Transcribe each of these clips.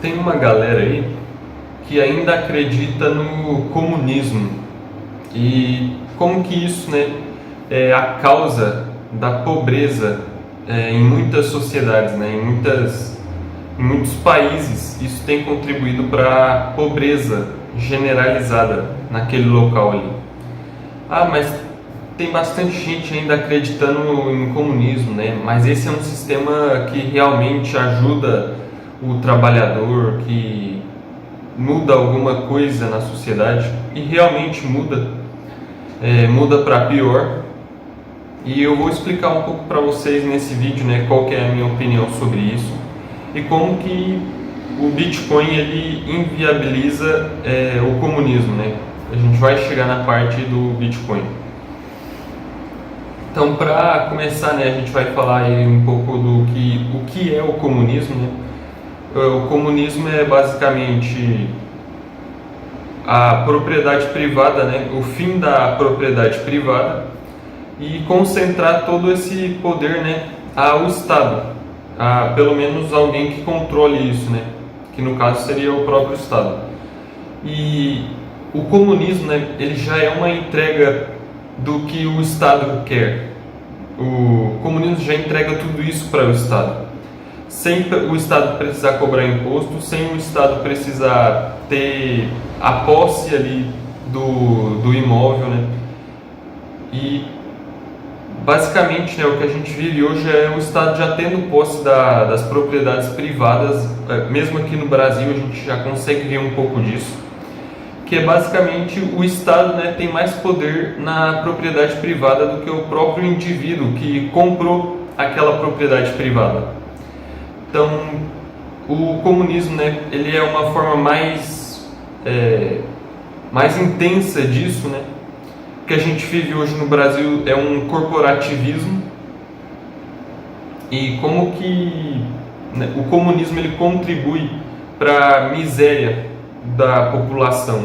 Tem uma galera aí que ainda acredita no comunismo e como que isso, é a causa da pobreza em muitas sociedades, em muitos países. Isso tem contribuído para a pobreza generalizada naquele local ali. Ah, mas tem bastante gente ainda acreditando em comunismo, Mas esse é um sistema que realmente ajuda o trabalhador, que muda alguma coisa na sociedade e realmente muda, muda para pior. E eu vou explicar um pouco para vocês nesse vídeo, qual que é a minha opinião sobre isso e como que o Bitcoin ele inviabiliza o comunismo, A gente vai chegar na parte do Bitcoin. Então, para começar, a gente vai falar aí um pouco do o que é o comunismo, O comunismo é basicamente a propriedade privada, o fim da propriedade privada e concentrar todo esse poder, ao Estado, a pelo menos alguém que controle isso, que no caso seria o próprio Estado. E o comunismo, ele já é uma entrega do que o Estado quer. O comunismo já entrega tudo isso para o Estado, sem o Estado precisar cobrar imposto, sem o Estado precisar ter a posse ali do imóvel, E basicamente, o que a gente vive hoje é o Estado já tendo posse das propriedades privadas. Mesmo aqui no Brasil a gente já consegue ver um pouco disso, que é basicamente o Estado, tem mais poder na propriedade privada do que o próprio indivíduo que comprou aquela propriedade privada. Então, o comunismo, ele é uma forma mais intensa disso, O que a gente vive hoje no Brasil é um corporativismo e como que o comunismo ele contribui para a miséria da população,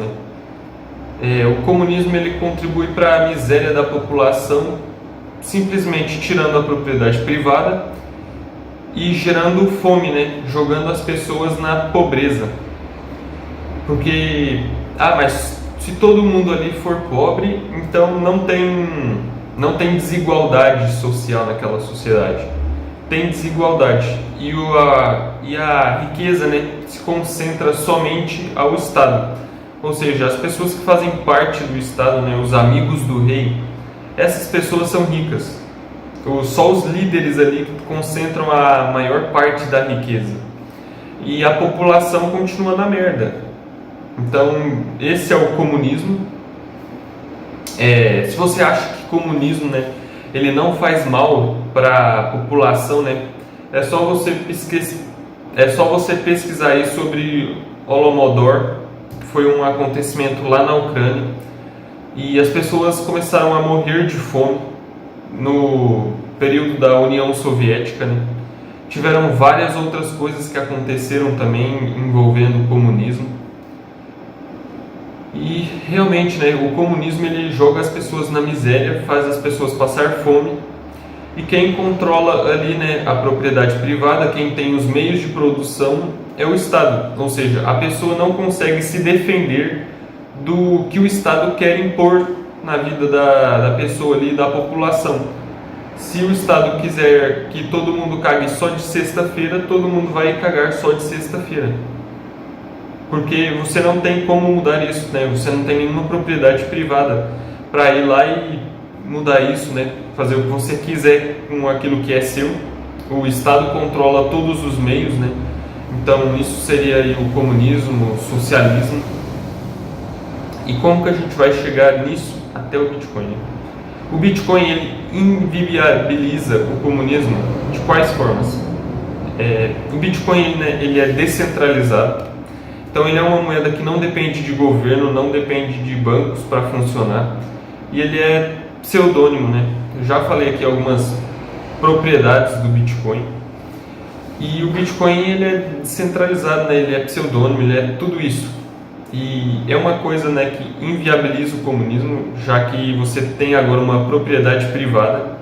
O comunismo ele contribui para a miséria da população simplesmente tirando a propriedade privada e gerando fome, jogando as pessoas na pobreza. Porque, mas se todo mundo ali for pobre, então não tem desigualdade social naquela sociedade. Tem desigualdade e a riqueza, se concentra somente ao Estado. Ou seja, as pessoas que fazem parte do Estado, os amigos do rei, essas pessoas são ricas. Só os líderes ali concentram a maior parte da riqueza e a população continua na merda. Então, esse é o comunismo. Se você acha que comunismo, ele não faz mal para a população, é só você pesquisar aí sobre Holodomor, que foi um acontecimento lá na Ucrânia, e as pessoas começaram a morrer de fome no período da União Soviética, Tiveram várias outras coisas que aconteceram também envolvendo o comunismo. E realmente, o comunismo ele joga as pessoas na miséria, faz as pessoas passar fome. E quem controla ali, a propriedade privada, quem tem os meios de produção é o Estado. Ou seja, a pessoa não consegue se defender do que o Estado quer impor na vida da pessoa ali, da população. Se o Estado quiser que todo mundo cague só de sexta-feira, todo mundo vai cagar só de sexta-feira. Porque você não tem como mudar isso, Você não tem nenhuma propriedade privada para ir lá e mudar isso, Fazer o que você quiser com aquilo que é seu. O Estado controla todos os meios, Então isso seria aí o comunismo, o socialismo. E como que a gente vai chegar nisso até o Bitcoin? O Bitcoin ele inviabiliza o comunismo de quais formas? O Bitcoin ele é descentralizado. Então ele é uma moeda que não depende de governo, não depende de bancos para funcionar. E ele é pseudônimo, Eu já falei aqui algumas propriedades do Bitcoin. E o Bitcoin ele é descentralizado, Ele é pseudônimo, ele é tudo isso. E é uma coisa, que inviabiliza o comunismo, já que você tem agora uma propriedade privada.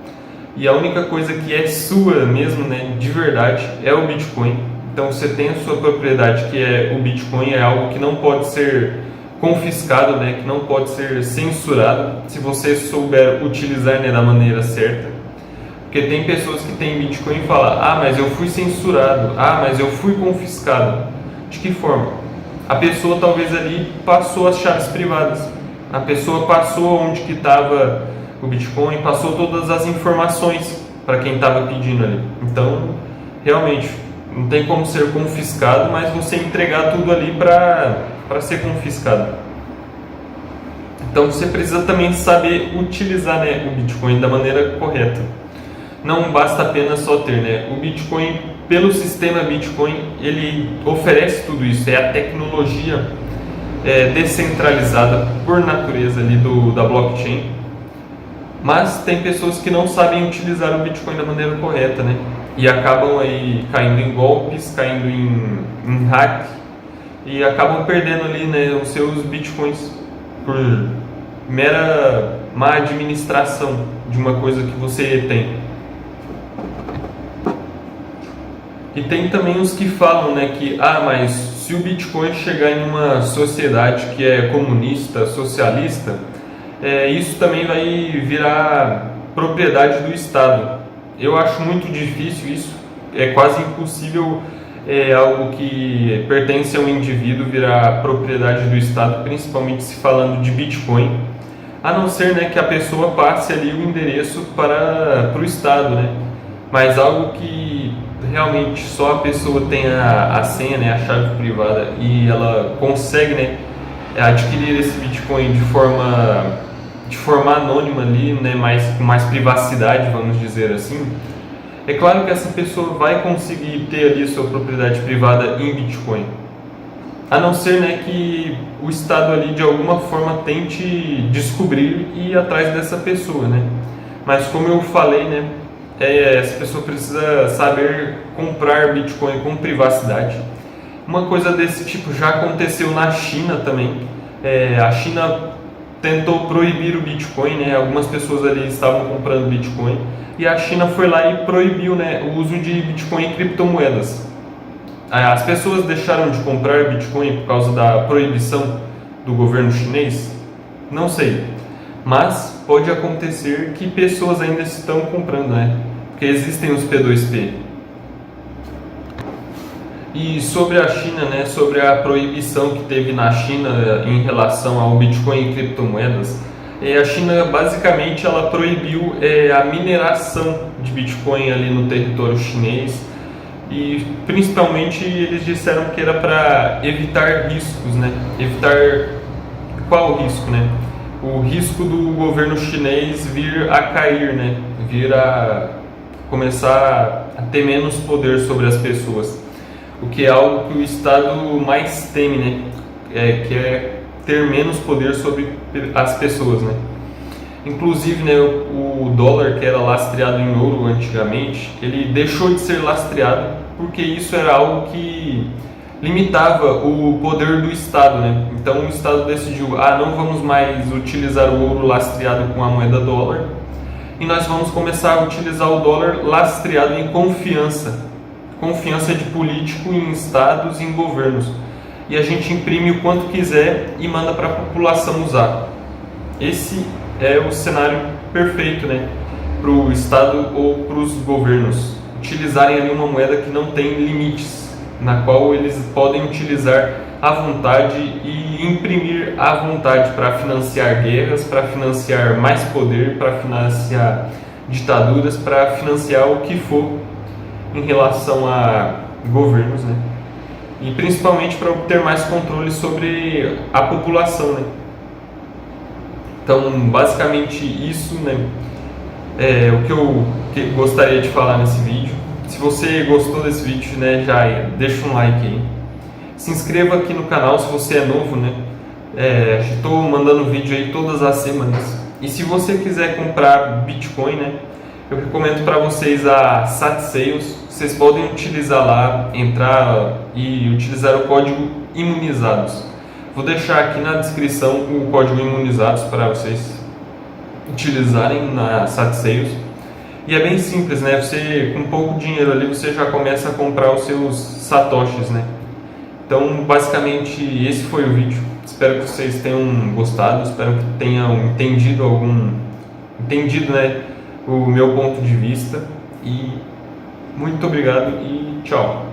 E a única coisa que é sua mesmo, de verdade, é o Bitcoin. Então você tem a sua propriedade, que é o Bitcoin, é algo que não pode ser confiscado, né, que não pode ser censurado, se você souber utilizar, né, da maneira certa. Porque tem pessoas que têm Bitcoin e falam: ah, mas eu fui censurado, ah, mas eu fui confiscado. De que forma? A pessoa talvez ali passou as chaves privadas, a pessoa passou onde que estava o Bitcoin, passou todas as informações para quem estava pedindo ali. Então, realmente, não tem como ser confiscado, mas você entregar tudo ali para ser confiscado. Então você precisa também saber utilizar, né, o Bitcoin da maneira correta. Não basta apenas só ter, né? O Bitcoin, pelo sistema Bitcoin, ele oferece tudo isso. É a tecnologia descentralizada por natureza ali da blockchain. Mas tem pessoas que não sabem utilizar o Bitcoin da maneira correta, né? E acabam aí caindo em golpes, caindo em hack e acabam perdendo ali, né, os seus Bitcoins por mera má administração de uma coisa que você tem. E tem também os que falam, né, que mas se o Bitcoin chegar em uma sociedade que é comunista, socialista, isso também vai virar propriedade do Estado. Eu acho muito difícil isso, é quase impossível algo que pertence a um indivíduo virar propriedade do Estado, principalmente se falando de Bitcoin, a não ser, né, que a pessoa passe ali o endereço para o Estado, né? Mas algo que realmente só a pessoa tem a senha, né, a chave privada, e ela consegue, né, adquirir esse Bitcoin de forma anônima ali, né, com mais privacidade, vamos dizer assim. É claro que essa pessoa vai conseguir ter ali sua propriedade privada em Bitcoin, a não ser, né, que o Estado ali de alguma forma tente descobrir e ir atrás dessa pessoa, né? Mas como eu falei, né, essa pessoa precisa saber comprar Bitcoin com privacidade. Uma coisa desse tipo já aconteceu na China também. A China tentou proibir o Bitcoin, né? Algumas pessoas ali estavam comprando Bitcoin e a China foi lá e proibiu, né, o uso de Bitcoin e criptomoedas. As pessoas deixaram de comprar Bitcoin por causa da proibição do governo chinês? Não sei. Mas pode acontecer que pessoas ainda estão comprando, né? Porque existem os P2P. E sobre a China, né? Sobre a proibição que teve na China em relação ao Bitcoin e criptomoedas, a China basicamente ela proibiu a mineração de Bitcoin ali no território chinês. E principalmente eles disseram que era para evitar riscos, né? Evitar qual risco, né? O risco do governo chinês vir a cair, né? Vir a começar a ter menos poder sobre as pessoas, o que é algo que o Estado mais teme, né? Que é ter menos poder sobre as pessoas, né? Inclusive, né, o dólar, que era lastreado em ouro antigamente, ele deixou de ser lastreado porque isso era algo que limitava o poder do Estado, né? Então o Estado decidiu: não vamos mais utilizar o ouro lastreado com a moeda dólar e nós vamos começar a utilizar o dólar lastreado em confiança de político em estados e em governos, e a gente imprime o quanto quiser e manda para a população usar. Esse é o cenário perfeito, né, para o Estado ou para os governos utilizarem ali uma moeda que não tem limites, na qual eles podem utilizar à vontade e imprimir à vontade para financiar guerras, para financiar mais poder, para financiar ditaduras, para financiar o que for em relação a governos, né? E principalmente para obter mais controle sobre a população, né? Então, basicamente isso, né, é o que eu gostaria de falar nesse vídeo. Se você gostou desse vídeo, né, já deixa um like aí. Se inscreva aqui no canal se você é novo, né? Estou mandando vídeo aí todas as semanas. E se você quiser comprar Bitcoin, né, eu recomendo para vocês a SatSales. Vocês podem utilizar lá, entrar e utilizar o código Imunizados. Vou deixar aqui na descrição o código Imunizados para vocês utilizarem na SatSales. E é bem simples, né? Você, com pouco dinheiro ali, você já começa a comprar os seus satoshis, né? Então, basicamente, esse foi o vídeo. Espero que vocês tenham gostado, espero que tenham entendido, né, o meu ponto de vista. E muito obrigado e tchau.